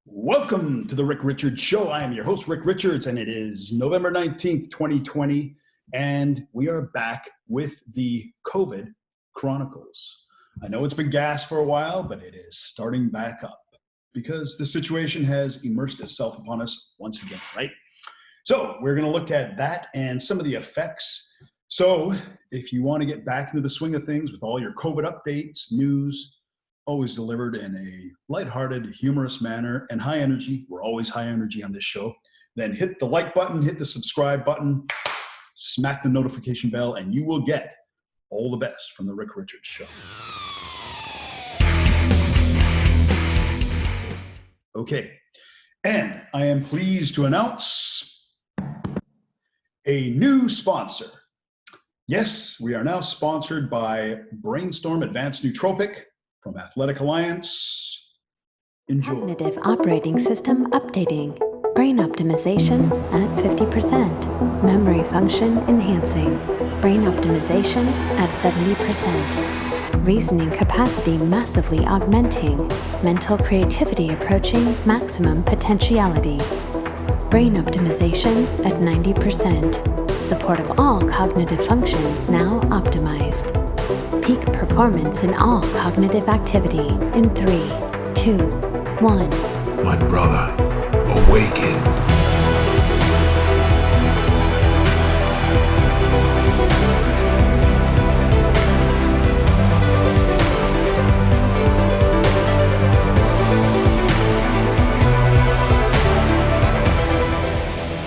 Welcome to the Rick Richards Show. I am your host, Rick Richards, and it is November 19th, 2020, and we are back with the COVID Chronicles. I know it's been gas for a while, but it is starting back up because the situation has immersed itself upon us once again, right? So we're going to look at that and some of the effects. So if you want to get back into the swing of things with all your COVID updates, news, always delivered in a lighthearted, humorous manner and high energy. We're always high energy on this show. Then hit the like button, hit the subscribe button, smack the notification bell, and you will get all the best from the Rick Richards Show. Okay, and I am pleased to announce a new sponsor. Yes, we are now sponsored by Brainstorm Advanced Nootropic from Athletic Alliance. Enjoy. Cognitive operating system updating. Brain optimization at 50%. Memory function enhancing. Brain optimization at 70%. Reasoning capacity massively augmenting. Mental creativity approaching maximum potentiality. Brain optimization at 90%. Support of all cognitive functions now optimized. Peak performance in all cognitive activity in 3, 2, 1. My brother, awaken.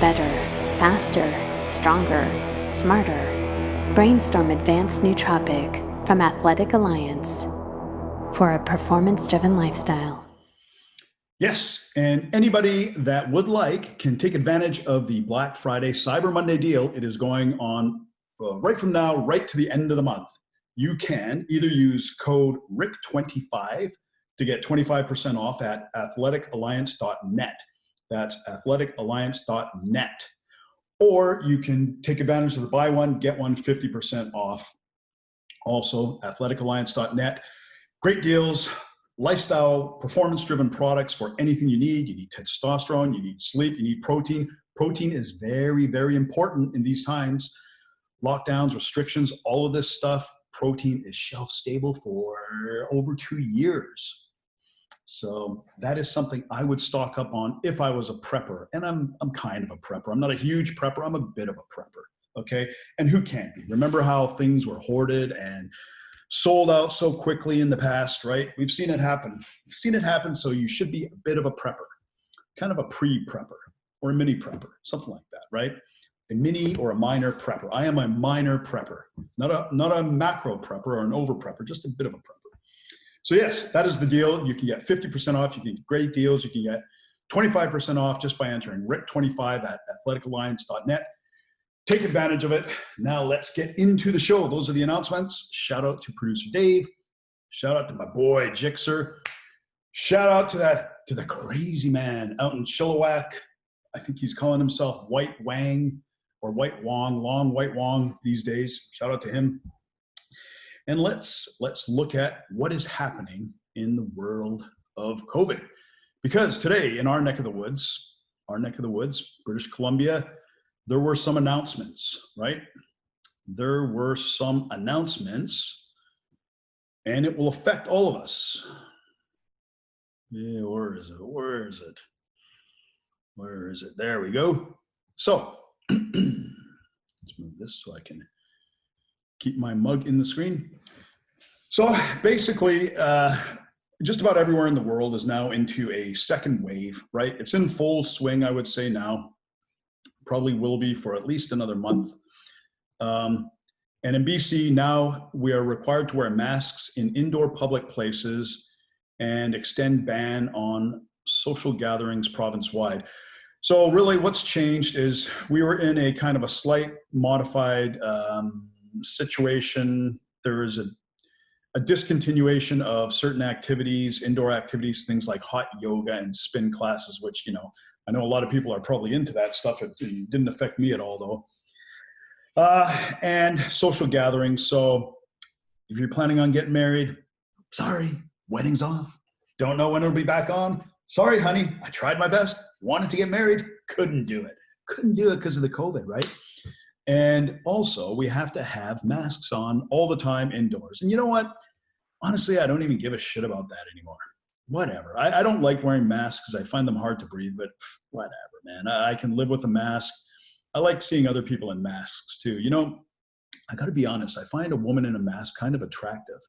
Better, faster, stronger, smarter. Brainstorm Advanced Nootropic from Athletic Alliance for a performance-driven lifestyle. Yes, and anybody that would like can take advantage of the Black Friday Cyber Monday deal. It is going on right from now, right to the end of the month. You can either use code RICK25 to get 25% off at athleticalliance.net. That's athleticalliance.net. Or you can take advantage of the buy one, get one 50% off. Also, athleticalliance.net. Great deals, lifestyle, performance-driven products for anything you need. You need testosterone, you need sleep, you need protein. Protein is very, very important in these times. Lockdowns, restrictions, all of this stuff. Protein is shelf stable for over 2 years. So that is something I would stock up on if I was a prepper. And I'm kind of a prepper. I'm not a huge prepper. I'm a bit of a prepper. Okay. And who can't be? Remember how things were hoarded and sold out so quickly in the past, right? We've seen it happen. We've seen it happen. So you should be a bit of a prepper, kind of a pre-prepper or a mini prepper, something like that, right? A mini or a minor prepper. I am a minor prepper, not a macro prepper or an over prepper, just a bit of a prepper. So yes, that is the deal. You can get 50% off. You can get great deals. You can get 25% off just by entering RICK25 at athleticalliance.net. Take advantage of it. Now let's get into the show. Those are the announcements. Shout out to producer Dave. Shout out to my boy Jixer. Shout out to the crazy man out in Chilliwack. I think he's calling himself White Wang or White Wong, Long White Wong these days. Shout out to him. And let's look at what is happening in the world of COVID. Because today in our neck of the woods, British Columbia, there were some announcements, right? There were some announcements, and it will affect all of us. Yeah, where is it? There we go. So let's move this so I can keep my mug in the screen. So basically, just about everywhere in the world is now into a second wave, right? It's in full swing, I would say now. Probably will be for at least another month. And in BC now, we are required to wear masks in indoor public places and extend ban on social gatherings province-wide. So really what's changed is we were in a kind of a slight modified situation. There is a discontinuation of certain activities, indoor activities, things like hot yoga and spin classes, which, you know, I know a lot of people are probably into that stuff. It didn't affect me at all though. And social gatherings. So if you're planning on getting married, sorry, wedding's off. Don't know when it'll be back on. Sorry, honey, I tried my best, wanted to get married, couldn't do it. Couldn't do it because of the COVID, right? And also, we have to have masks on all the time indoors. And you know what? Honestly, I don't even give a shit about that anymore. Whatever. I don't like wearing masks because I find them hard to breathe, but whatever, man. I can live with a mask. I like seeing other people in masks too. You know, I got to be honest, I find a woman in a mask kind of attractive.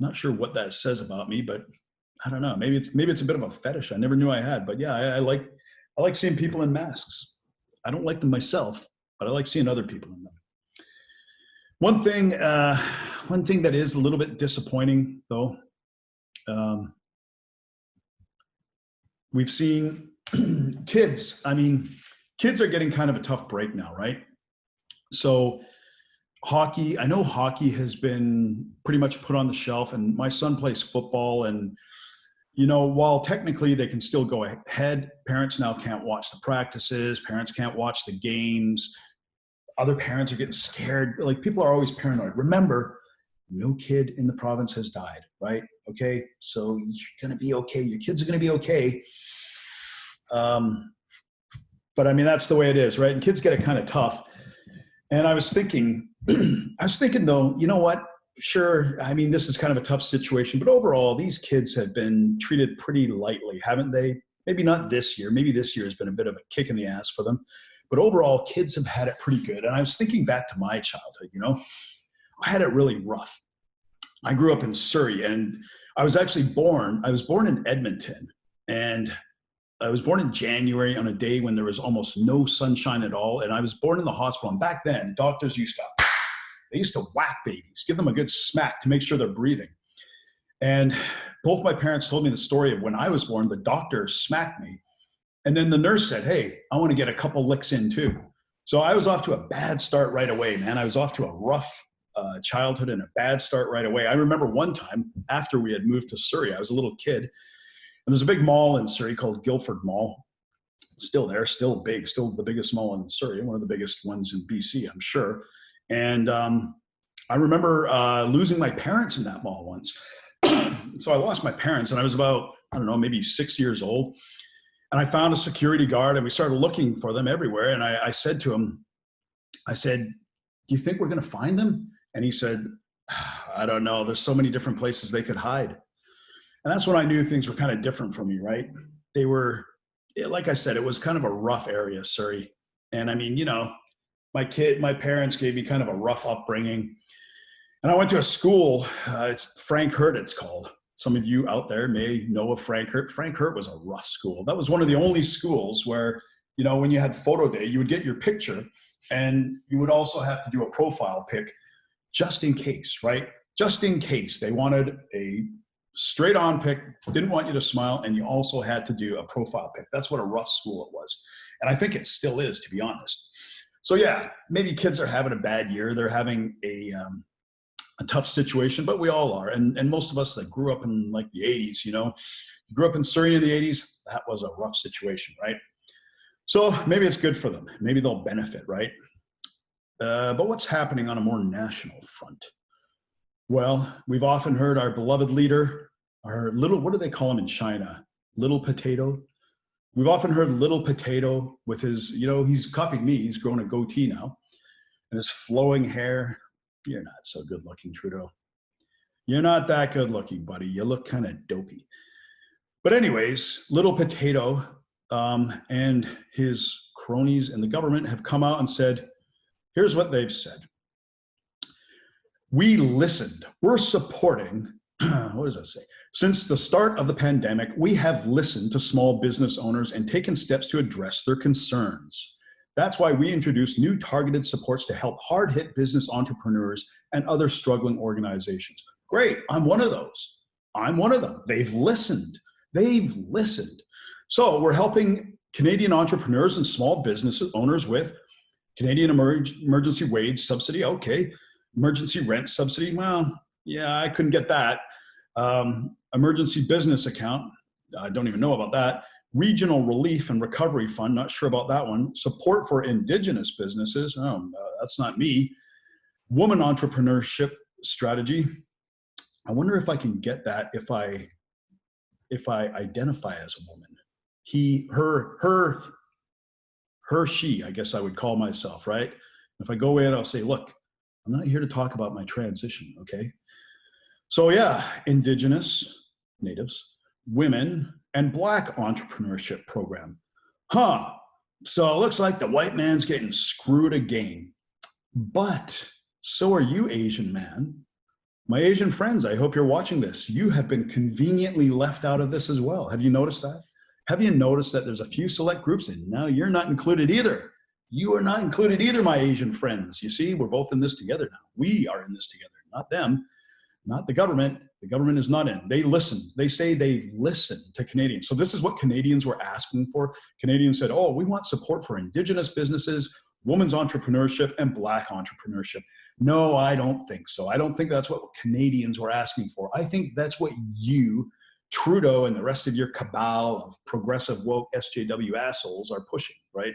Not sure what that says about me, but I don't know. Maybe it's a bit of a fetish I never knew I had. But yeah, I like seeing people in masks. I don't like them myself, but I like seeing other people in them. One thing that is a little bit disappointing, though, we've seen kids. I mean, kids are getting kind of a tough break now, right? So hockey, I know hockey has been pretty much put on the shelf, and my son plays football, and you know, while technically they can still go ahead, parents now can't watch the practices, parents can't watch the games. Other parents are getting scared. Like, people are always paranoid. Remember, no kid in the province has died, right? Okay, so you're gonna be okay. Your kids are gonna be okay. But I mean, that's the way it is, right? And kids get it kind of tough. And I was thinking though, you know what? Sure, I mean, this is kind of a tough situation, but overall, these kids have been treated pretty lightly, haven't they? Maybe not this year. Maybe this year has been a bit of a kick in the ass for them. But overall, kids have had it pretty good. And I was thinking back to my childhood, you know, I had it really rough. I grew up in Surrey, and I was born in Edmonton, and I was born in January on a day when there was almost no sunshine at all. And I was born in the hospital. And back then, doctors used to whack babies, give them a good smack to make sure they're breathing. And both my parents told me the story of when I was born, the doctor smacked me. And then the nurse said, hey, I want to get a couple licks in too. So I was off to a bad start right away, man. I was off to a rough childhood and a bad start right away. I remember one time after we had moved to Surrey, I was a little kid, and there's a big mall in Surrey called Guildford Mall. Still there, still big, still the biggest mall in Surrey, one of the biggest ones in BC, I'm sure. And I remember losing my parents in that mall once. So I lost my parents, and I was about, I don't know, maybe 6 years old. And I found a security guard, and we started looking for them everywhere. And I said to him, I said, do you think we're going to find them? And he said, I don't know. There's so many different places they could hide. And that's when I knew things were kind of different for me, right? They were, like I said, it was kind of a rough area, Surrey. And I mean, you know, my parents gave me kind of a rough upbringing. And I went to a school, it's Frank Hurt, it's called. Some of you out there may know of Frank Hurt. Frank Hurt was a rough school. That was one of the only schools where, you know, when you had photo day, you would get your picture, and you would also have to do a profile pic just in case, right? Just in case. They wanted a straight on pic, didn't want you to smile, and you also had to do a profile pic. That's what a rough school it was. And I think it still is, to be honest. So yeah, maybe kids are having a bad year. They're having a tough situation, but we all are. And most of us that grew up in like the 80s, you know, grew up in Surrey in the 80s, that was a rough situation, right? So maybe it's good for them. Maybe they'll benefit, right? But what's happening on a more national front? Well, we've often heard our beloved leader, our little, what do they call him in China? Little Potato. We've often heard Little Potato with his, you know, he's copied me. He's grown a goatee now, and his flowing hair. You're not so good looking, Trudeau. You're not that good looking, buddy. You look kind of dopey. But anyways, Little Potato and his cronies in the government have come out and said, here's what they've said. We listened. We're supporting, what does that say? Since the start of the pandemic, we have listened to small business owners and taken steps to address their concerns. That's why we introduced new targeted supports to help hard-hit business entrepreneurs and other struggling organizations. Great, I'm one of those. I'm one of them. They've listened. They've listened. So we're helping Canadian entrepreneurs and small business owners with Canadian emergency wage subsidy. Okay. Emergency rent subsidy. Well, yeah, I couldn't get that. Emergency business account. I don't even know about that. Regional Relief and Recovery Fund, not sure about that one. Support for Indigenous businesses, that's not me. Woman Entrepreneurship Strategy. I wonder if I can get that if I if I identify as a woman. He, she, I guess I would call myself, right? If I go in, I'll say, look, I'm not here to talk about my transition, okay? So yeah, Indigenous, Natives, women, and Black entrepreneurship program. Huh, so it looks like the white man's getting screwed again. But so are you, Asian man. My Asian friends, I hope you're watching this. You have been conveniently left out of this as well. Have you noticed that? Have you noticed that there's a few select groups and now you're not included either? You are not included either, my Asian friends. You see, we're both in this together now. We are in this together, not them, not the government. The government is not in. They listen. They say they've listened to Canadians. So this is what Canadians were asking for. Canadians said, oh, we want support for Indigenous businesses, women's entrepreneurship, and Black entrepreneurship. No, I don't think so. I don't think that's what Canadians were asking for. I think that's what you, Trudeau, and the rest of your cabal of progressive woke SJW assholes are pushing, right?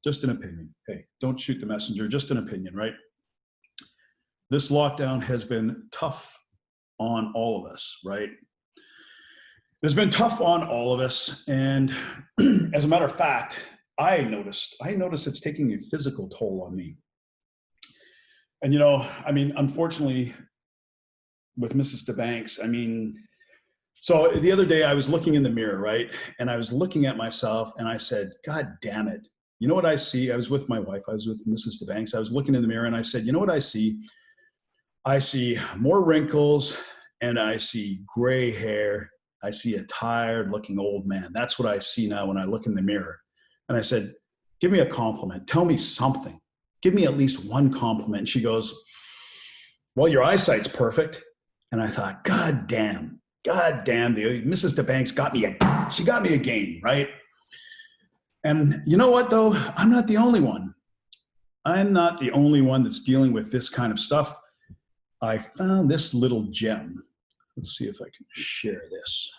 Just an opinion. Hey, don't shoot the messenger, just an opinion, right? This lockdown has been tough on all of us, right? It's been tough on all of us. And as a matter of fact, I noticed it's taking a physical toll on me. And, unfortunately, with Mrs. DeBanks, so the other day I was looking in the mirror, right? And I was looking at myself and I said, God damn it. You know what I see? I was with my wife. I was with Mrs. DeBanks. I was looking in the mirror and I said, you know what I see? I see more wrinkles and I see gray hair. I see a tired looking old man. That's what I see now when I look in the mirror. And I said, give me a compliment. Tell me something. Give me at least one compliment. And she goes, well, your eyesight's perfect. And I thought, God damn, the Mrs. DeBanks got me she got me again, right? And you know what though? I'm not the only one. I'm not the only one that's dealing with this kind of stuff. I found this little gem. Let's see if I can share this.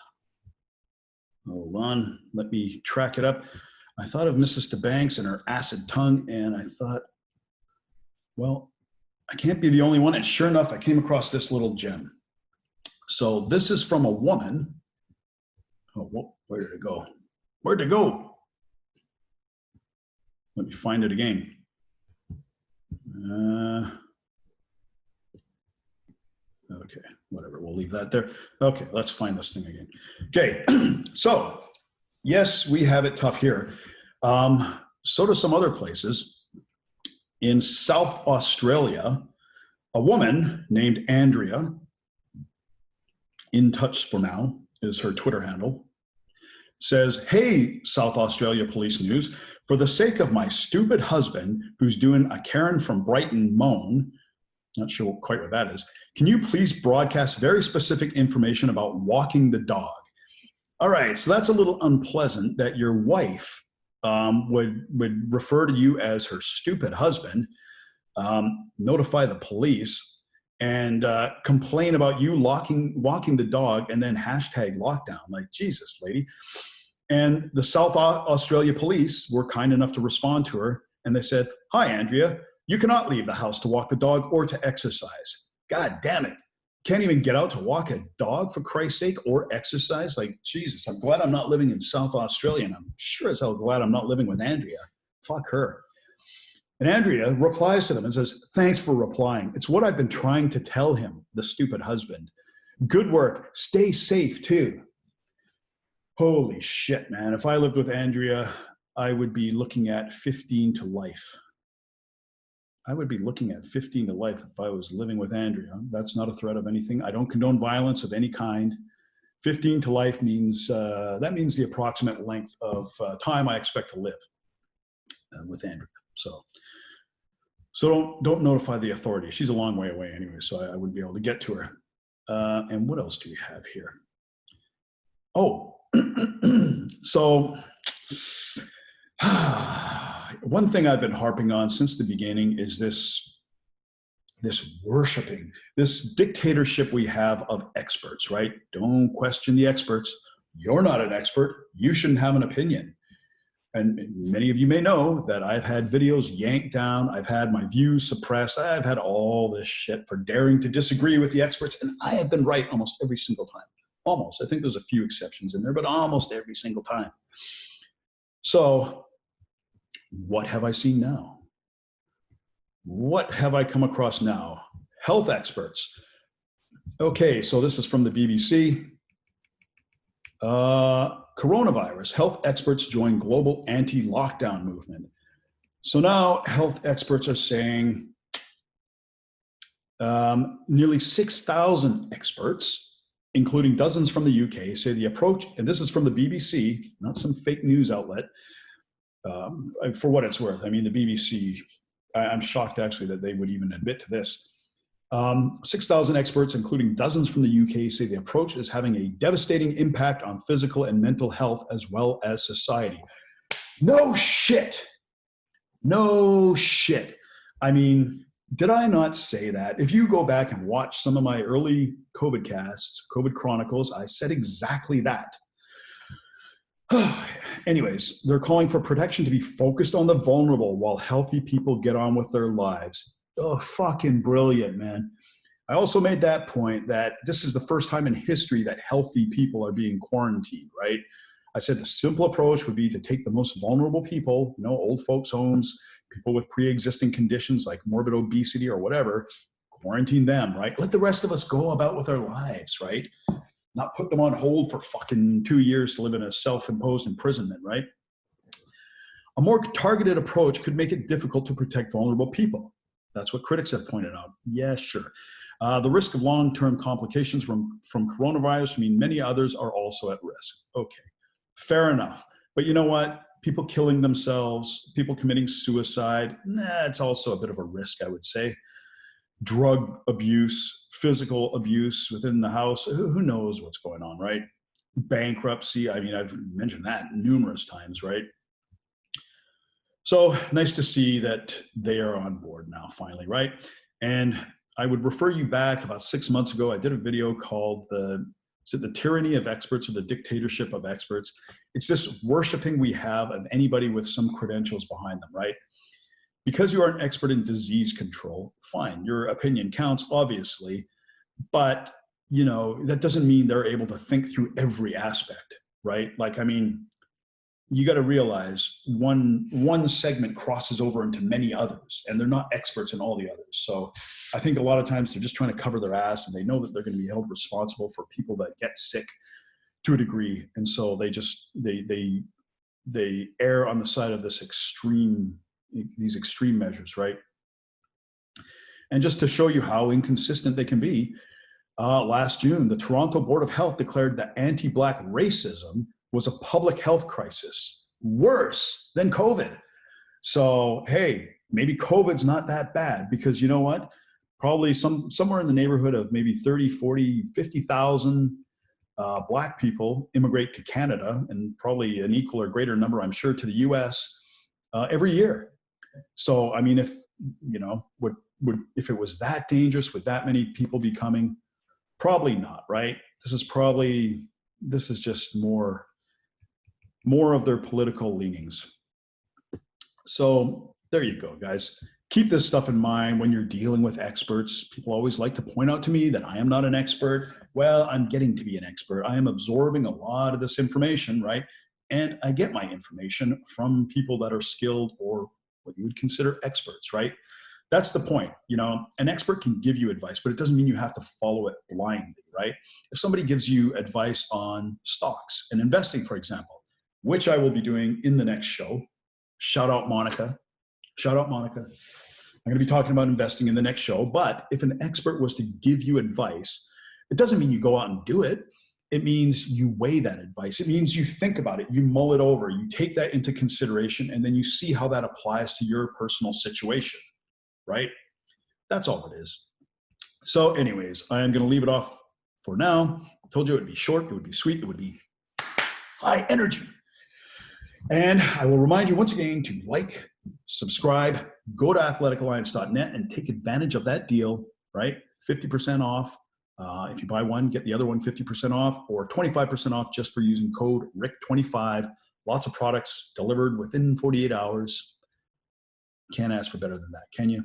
Hold on, let me track it up. I thought of Mrs. DeBanks and her acid tongue, and I thought, well, I can't be the only one. And sure enough, I came across this little gem. So this is from a woman. Oh, where did it go? Where'd it go? Let me find it again. Okay, whatever, we'll leave that there. Okay, let's find this thing again. Okay, so yes, we have it tough here. So do some other places. In South Australia, a woman named Andrea, In Touch for Now is her Twitter handle, says, hey, South Australia Police News, for the sake of my stupid husband who's doing a Karen from Brighton moan, not sure quite what that is, can you please broadcast very specific information about walking the dog? All right, so that's a little unpleasant that your wife would refer to you as her stupid husband, notify the police, and complain about you walking the dog and then hashtag lockdown. Like, Jesus, lady. And the South Australia police were kind enough to respond to her, and they said, hi, Andrea, you cannot leave the house to walk the dog or to exercise. God damn it. Can't even get out to walk a dog, for Christ's sake, or exercise? Like, Jesus, I'm glad I'm not living in South Australia, and I'm sure as hell glad I'm not living with Andrea. Fuck her. And Andrea replies to them and says, thanks for replying. It's what I've been trying to tell him, the stupid husband. Good work. Stay safe, too. Holy shit, man. If I lived with Andrea, I would be looking at 15 to life. I would be looking at 15 to life if I was living with Andrea. That's not a threat of anything. I don't condone violence of any kind. 15 to life means, that means the approximate length of time I expect to live with Andrea. So don't notify the authorities. She's a long way away anyway, so I wouldn't be able to get to her. And what else do we have here? Oh, so one thing I've been harping on since the beginning is this worshiping, this dictatorship we have of experts, right? Don't question the experts. You're not an expert. You shouldn't have an opinion. And many of you may know that I've had videos yanked down. I've had my views suppressed. I've had all this shit for daring to disagree with the experts. And I have been right almost every single time. Almost. I think there's a few exceptions in there, but almost every single time. So what have I seen now? What have I come across now? Health experts. Okay, so this is from the BBC. Coronavirus. Health experts join global anti-lockdown movement. So now health experts are saying nearly 6,000 experts, including dozens from the UK, say the approach, and this is from the BBC, not some fake news outlet, for what it's worth. I mean, the BBC, I'm shocked actually that they would even admit to this. 6,000 experts, including dozens from the UK, say the approach is having a devastating impact on physical and mental health as well as society. No shit. No shit. I mean, did I not say that? If you go back and watch some of my early COVID casts, COVID Chronicles, I said exactly that. Anyways, they're calling for protection to be focused on the vulnerable while healthy people get on with their lives. Oh, fucking brilliant, man. I also made that point that this is the first time in history that healthy people are being quarantined, right? I said the simple approach would be to take the most vulnerable people, old folks' homes, people with pre-existing conditions like morbid obesity or whatever, quarantine them, right? Let the rest of us go about with our lives, right? Not put them on hold for fucking 2 years to live in a self-imposed imprisonment, right? A more targeted approach could make it difficult to protect vulnerable people. That's what critics have pointed out. Yeah, sure. The risk of long-term complications from coronavirus mean many others are also at risk. Okay, fair enough. But you know what? People killing themselves, people committing suicide, it's also a bit of a risk, I would say. Drug abuse, physical abuse within the house, who knows what's going on, right? Bankruptcy, I mean, I've mentioned that numerous times, right? So nice to see that they are on board now, finally, right? And I would refer you back about 6 months ago. I did a video called the tyranny of experts or the dictatorship of experts. It's this worshiping we have of anybody with some credentials behind them, right? Because you are an expert in disease control, fine, your opinion counts, obviously, but that doesn't mean they're able to think through every aspect, right? Like, I mean, you got to realize one segment crosses over into many others, and they're not experts in all the others. So I think a lot of times they're just trying to cover their ass, and they know that they're going to be held responsible for people that get sick to a degree, and so they err on the side of these extreme measures, right? And just to show you how inconsistent they can be, last June, the Toronto Board of Health declared that anti-Black racism was a public health crisis, worse than COVID. So, hey, maybe COVID's not that bad, because you know what? Probably somewhere in the neighborhood of maybe 30, 40, 50,000 Black people immigrate to Canada, and probably an equal or greater number, I'm sure, to the US every year. So, I mean, if it was that dangerous, would that many people be coming? Probably not, right? This is just more of their political leanings. So there you go, guys. Keep this stuff in mind when you're dealing with experts. People always like to point out to me that I am not an expert. Well, I'm getting to be an expert. I am absorbing a lot of this information, right? And I get my information from people that are skilled, or what you would consider experts, right? That's the point. An expert can give you advice, but it doesn't mean you have to follow it blindly, right? If somebody gives you advice on stocks and investing, for example, which I will be doing in the next show. Shout out Monica. I'm going to be talking about investing in the next show. But if an expert was to give you advice, it doesn't mean you go out and do it. It means you weigh that advice. It means you think about it, you mull it over, you take that into consideration, and then you see how that applies to your personal situation, right? That's all it is. So anyways, I am going to leave it off for now. I told you it would be short, it would be sweet, it would be high energy. And I will remind you once again to like, subscribe, go to athleticalliance.net and take advantage of that deal, right? 50% off. If you buy one, get the other one 50% off, or 25% off just for using code RIC25. Lots of products delivered within 48 hours. Can't ask for better than that, can you?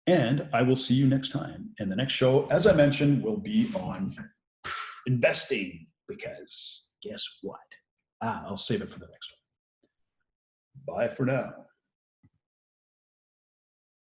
And I will see you next time. And the next show, as I mentioned, will be on investing, because guess what? I'll save it for the next one. Bye for now.